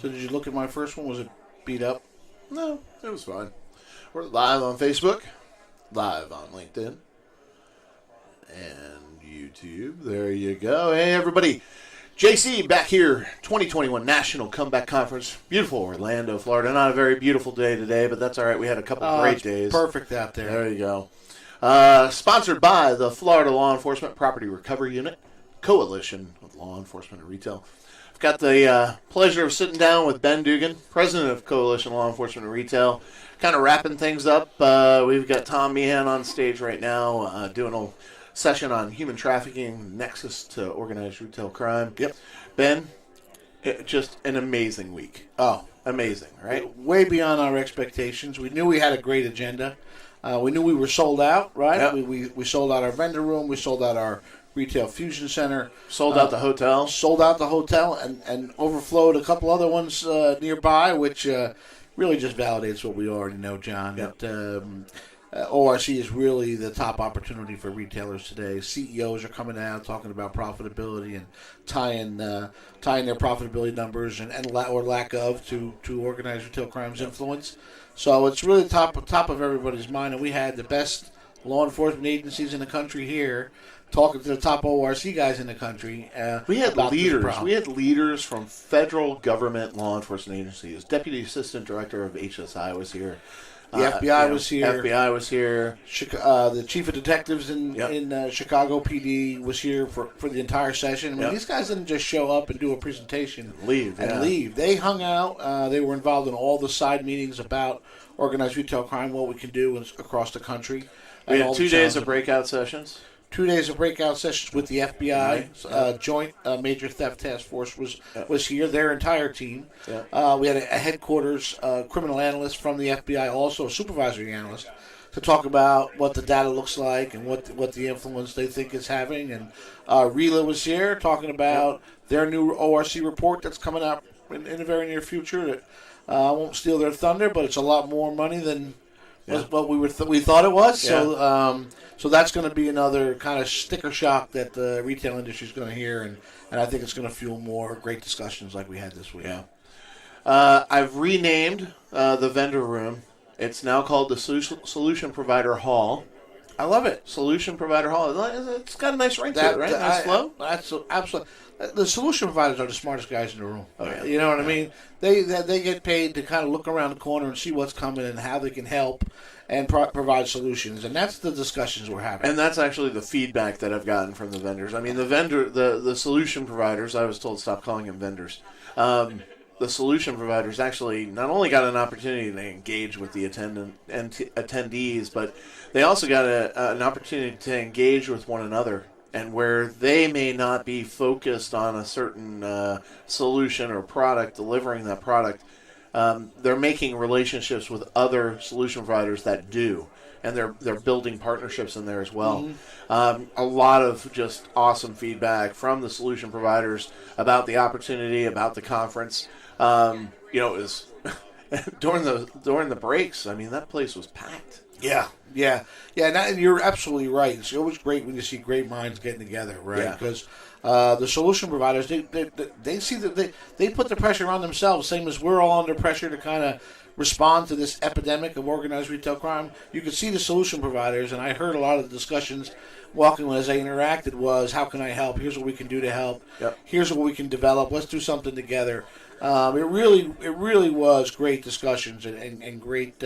So did you look at my first one? Was it beat up? No, it was fine. We're live on Facebook, live on LinkedIn, and YouTube. There you go. Hey, everybody. JC back here, 2021 National Comeback Conference. Beautiful Orlando, Florida. Not a very beautiful day today, but that's all right. We had a couple great days. Perfect out there. There you go. Sponsored by the Florida Law Enforcement Property Recovery Unit, Coalition of Law Enforcement and Retail. I've got the pleasure of sitting down with Ben Dugan, president of Coalition Law Enforcement and Retail, kind of wrapping things up. We've got Tom Meehan on stage right now doing a session on human trafficking, nexus to organized retail crime. Yep. Ben, just an amazing week. Oh, amazing, right? Way beyond our expectations. We knew we had a great agenda. We knew we were sold out, right? Yep. We sold out our vendor room. We sold out our retail fusion center. Sold out the hotel. Sold out the hotel and overflowed a couple other ones nearby, which really just validates what we already know, John. Yep. That ORC is really the top opportunity for retailers today. CEOs are coming out talking about profitability and tying their profitability numbers or lack of to organized retail crime's influence. So it's really top of everybody's mind, and we had the best law enforcement agencies in the country here talking to the top ORC guys in the country. We had leaders. We had leaders from federal government law enforcement agencies. Deputy Assistant Director of HSI was here. The FBI was here. FBI was here. The chief of detectives in Chicago PD was here for the entire session. I mean, these guys didn't just show up and do a presentation leave. They hung out. They were involved in all the side meetings about organized retail crime, what we can do across the country. We had 2 days of breakout sessions. 2 days of breakout sessions with the FBI. Joint Major Theft Task Force was here, their entire team. We had a headquarters criminal analyst from the FBI, also a supervisory analyst, to talk about what the data looks like and what the influence they think it's having. And RELA was here talking about their new ORC report that's coming out in the very near future. That won't steal their thunder, but it's a lot more money than what we thought it was. Yeah. So that's going to be another kind of sticker shock that the retail industry is going to hear, and I think it's going to fuel more great discussions like we had this week. Yeah. I've renamed the vendor room. It's now called the Solution Provider Hall. I love it. Solution Provider Hall. It's got a nice ring to it, right? Nice flow. That's absolutely. The solution providers are the smartest guys in the room. Oh, yeah. You know what I mean? They get paid to kind of look around the corner and see what's coming and how they can help and provide solutions. And that's the discussions we're having. And that's actually the feedback that I've gotten from the vendors. I mean, the solution providers, I was told stop calling them vendors. The solution providers actually not only got an opportunity to engage with the attendees, but they also got an opportunity to engage with one another. And where they may not be focused on a certain solution or product, delivering that product, they're making relationships with other solution providers that do. And they're building partnerships in there as well. Mm-hmm. A lot of just awesome feedback from the solution providers about the opportunity, about the conference. It was during the breaks. I mean, that place was packed. Yeah. And you're absolutely right. It's always great when you see great minds getting together, right? Yeah. Because the solution providers, they see that they put the pressure on themselves, same as we're all under pressure to kind of respond to this epidemic of organized retail crime. You could see the solution providers, and I heard a lot of the discussions walking as they interacted was, how can I help? Here's what we can do to help. Yep. Here's what we can develop. Let's do something together. It really was great discussions and great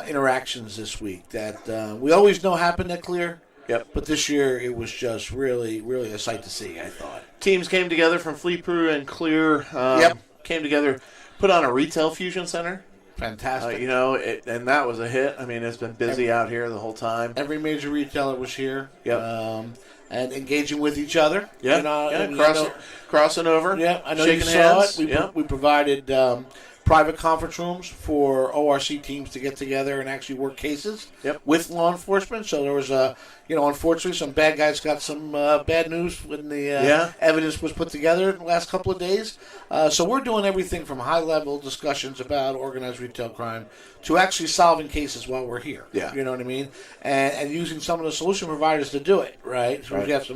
interactions this week that we always know happen at Clear. Yep. But this year it was just really a sight to see, I thought. Teams came together from FLEPRU and Clear. Came together, put on a retail fusion center. Fantastic. And that was a hit. I mean, it's been busy out here the whole time. Every major retailer was here. Yep. And engaging with each other. Yeah. Crossing over. Yeah, I know shaking you saw hands. it. We provided private conference rooms for ORC teams to get together and actually work cases with law enforcement. So there was unfortunately, some bad guys got some bad news when the evidence was put together in the last couple of days. So we're doing everything from high-level discussions about organized retail crime to actually solving cases while we're here. Yeah. You know what I mean? And using some of the solution providers to do it, right? So we have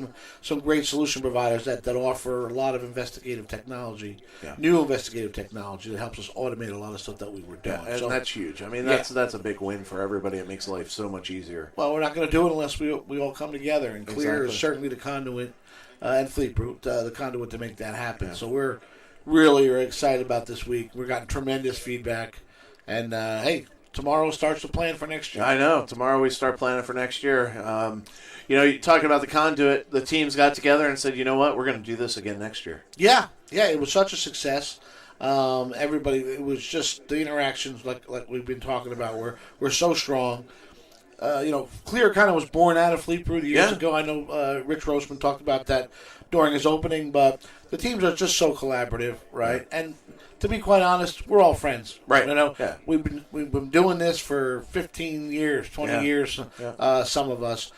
some great solution providers that offer a lot of investigative technology, new investigative technology that helps us automate a lot of stuff that we were doing. And that's huge. I mean, that's a big win for everybody. It makes life so much easier. Well, we're not going to do it unless we all come together. And Clear is certainly the conduit, and FLEPRU, the conduit to make that happen. Yeah. So we're really are excited about this week. We've gotten tremendous feedback. And, hey, tomorrow starts the plan for next year. I know. Tomorrow we start planning for next year. You're talking about the conduit. The teams got together and said, you know what, we're going to do this again next year. Yeah, it was such a success. Everybody, it was just the interactions like we've been talking about were so strong. Clear kind of was born out of FLEPRU years ago. I know Rich Roseman talked about that during his opening, but the teams are just so collaborative, right? Yeah. And to be quite honest, we're all friends, right? We've been doing this for 15 years, 20 years, some of us.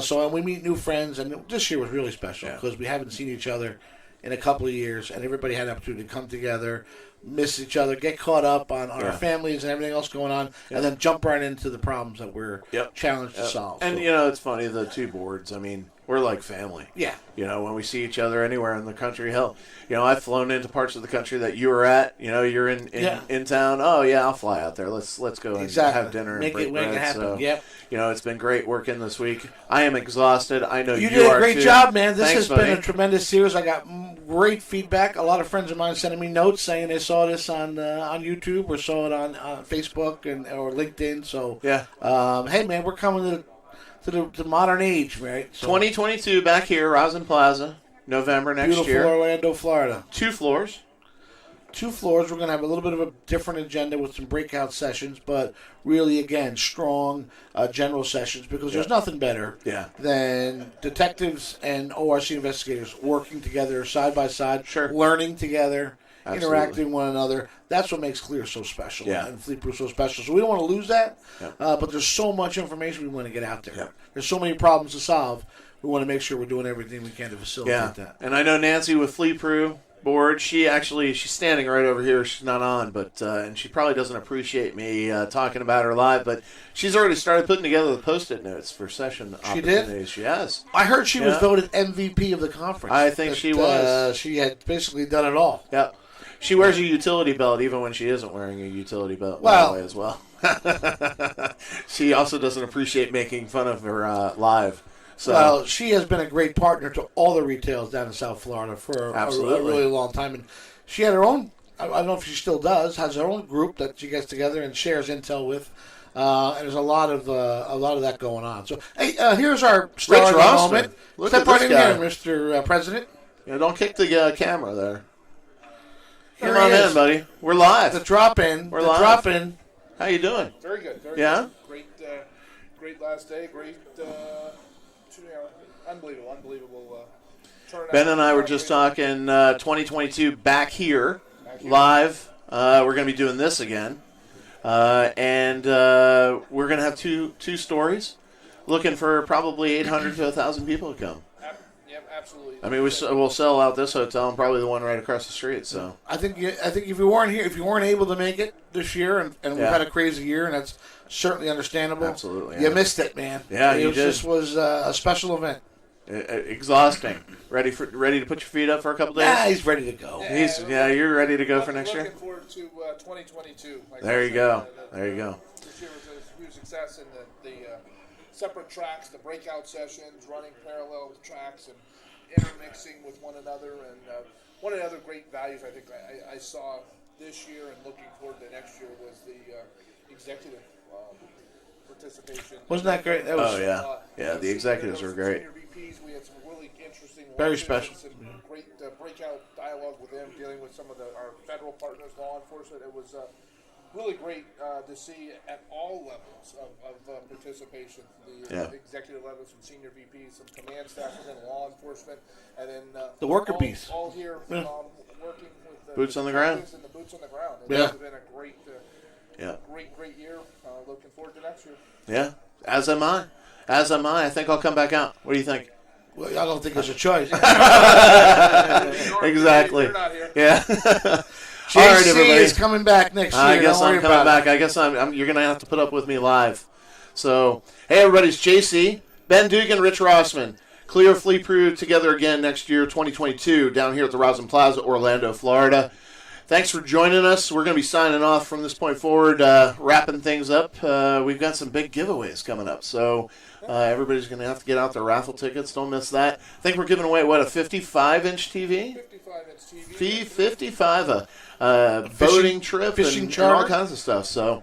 So we meet new friends, and this year was really special because we haven't seen each other in a couple of years, and everybody had an opportunity to come together, miss each other, get caught up on our families and everything else going on, and then jump right into the problems that we're challenged to solve. And, it's funny, the two boards, I mean, we're like family. Yeah. When we see each other anywhere in the country, hell, I've flown into parts of the country that you were at. You're in town. Oh, yeah, I'll fly out there. Let's go and have dinner and break bread. Happen. So, it's been great working this week. I am exhausted. I know you did are a great too. job, man. This Thanks, has been a tremendous series. I got great feedback. A lot of friends of mine sending me notes saying they saw this on YouTube or saw it on Facebook or LinkedIn. So, hey, man, we're coming to the modern age, right? So, 2022 back here, Rosin Plaza, November next year. Beautiful Orlando, Florida. 2 floors. 2 floors. We're going to have a little bit of a different agenda with some breakout sessions, but really, again, strong general sessions because there's nothing better than detectives and ORC investigators working together side by side, learning together, interacting with one another. That's what makes Clear so special and FLEPRU so special. So we don't want to lose that, but there's so much information we want to get out there. There's so many problems to solve. We want to make sure we're doing everything we can to facilitate that. And I know Nancy with FLEPRU board, she's standing right over here. She's not on, but and she probably doesn't appreciate me talking about her live, but she's already started putting together the Post-it notes for session opportunities. She did? She has. I heard she was voted MVP of the conference. I think she was. She had basically done it all. Yep. She wears a utility belt even when she isn't wearing a utility belt as well. She also doesn't appreciate making fun of her live. So. Well, she has been a great partner to all the retails down in South Florida for a really long time. And she had her own, I don't know if she still does, has her own group that she gets together and shares intel with. And there's a lot of that going on. So, hey, here's our star of the moment. Step right in here, Mr. President. Don't kick the camera there. Come on in, buddy. We're live. The drop-in. We're live. Drop-in. How you doing? Very good. Very good. Great last day. Great, unbelievable turnout. Ben and I were just talking 2022 back here, live. We're going to be doing this again. And we're going to have two stories. Looking for probably 800 to 1,000 people to come. Yep, absolutely. I mean, we'll sell out this hotel and probably the one right across the street. So I think if you weren't here, if you weren't able to make it this year, and we've had a crazy year, and that's certainly understandable. Absolutely, you missed it, man. Yeah, you did. It just was a special event. Exhausting. Ready to put your feet up for a couple days? Yeah, he's ready to go. You're ready to go for next year. Looking forward to 2022. There you go. There you go. This year was a huge success in the separate tracks, the breakout sessions, running parallel tracks, and intermixing with one another. And one of the other great values I think I saw this year and looking forward to next year was the executive participation. Wasn't that great? That was, the executives were great. Senior VPs, we had some really interesting, very special, and great breakout dialogue with them, dealing with some of our federal partners, law enforcement. It was really great to see at all levels of participation, the executive levels, some senior VPs, some command staff within law enforcement, and then the worker bees all here working with boots on the ground. And the boots boots on the ground. Yeah. It's been a great year. Looking forward to next year. Yeah, as am I. I think I'll come back out. What do you think? Well, I don't think there's a choice. Exactly. You're not here. Yeah. JC All right, everybody. is coming back next year. I guess Don't worry I'm coming about back. it. I guess you're going to have to put up with me live. So, hey, everybody, it's JC, Ben Dugan, Rich Rossman. Clear FLEPRU together again next year, 2022, down here at the Rosin Plaza, Orlando, Florida. Thanks for joining us. We're going to be signing off from this point forward, wrapping things up. We've got some big giveaways coming up, so everybody's going to have to get out their raffle tickets. Don't miss that. I think we're giving away, a 55-inch TV? 55-inch TV. 55, boating trip, fishing and charter. all kinds of stuff. So,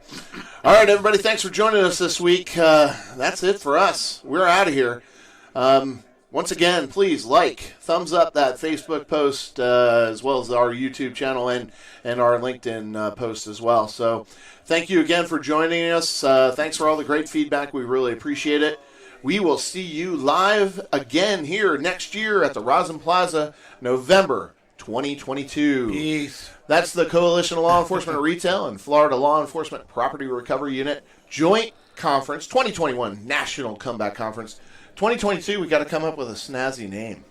all right, everybody, thanks for joining us this week. That's it for us. We're out of here. Once again, please thumbs up that Facebook post as well as our YouTube channel and our LinkedIn post as well. So thank you again for joining us. Thanks for all the great feedback. We really appreciate it. We will see you live again here next year at the Rosin Plaza, November 2022. Peace. That's the Coalition of Law Enforcement Retail and Florida Law Enforcement Property Recovery Unit Joint Conference, 2021 National Comeback Conference. 2022, we got to come up with a snazzy name.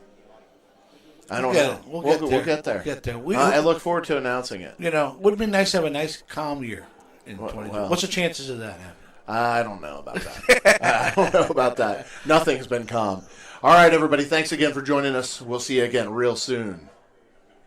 I don't know. We'll get there. We'll get there. I look forward to announcing it. You know, would have been nice to have a nice, calm year in 2022. well. What's the chances of that happening? I don't know about that. I don't know about that. Nothing's been calm. All right, everybody. Thanks again for joining us. We'll see you again real soon.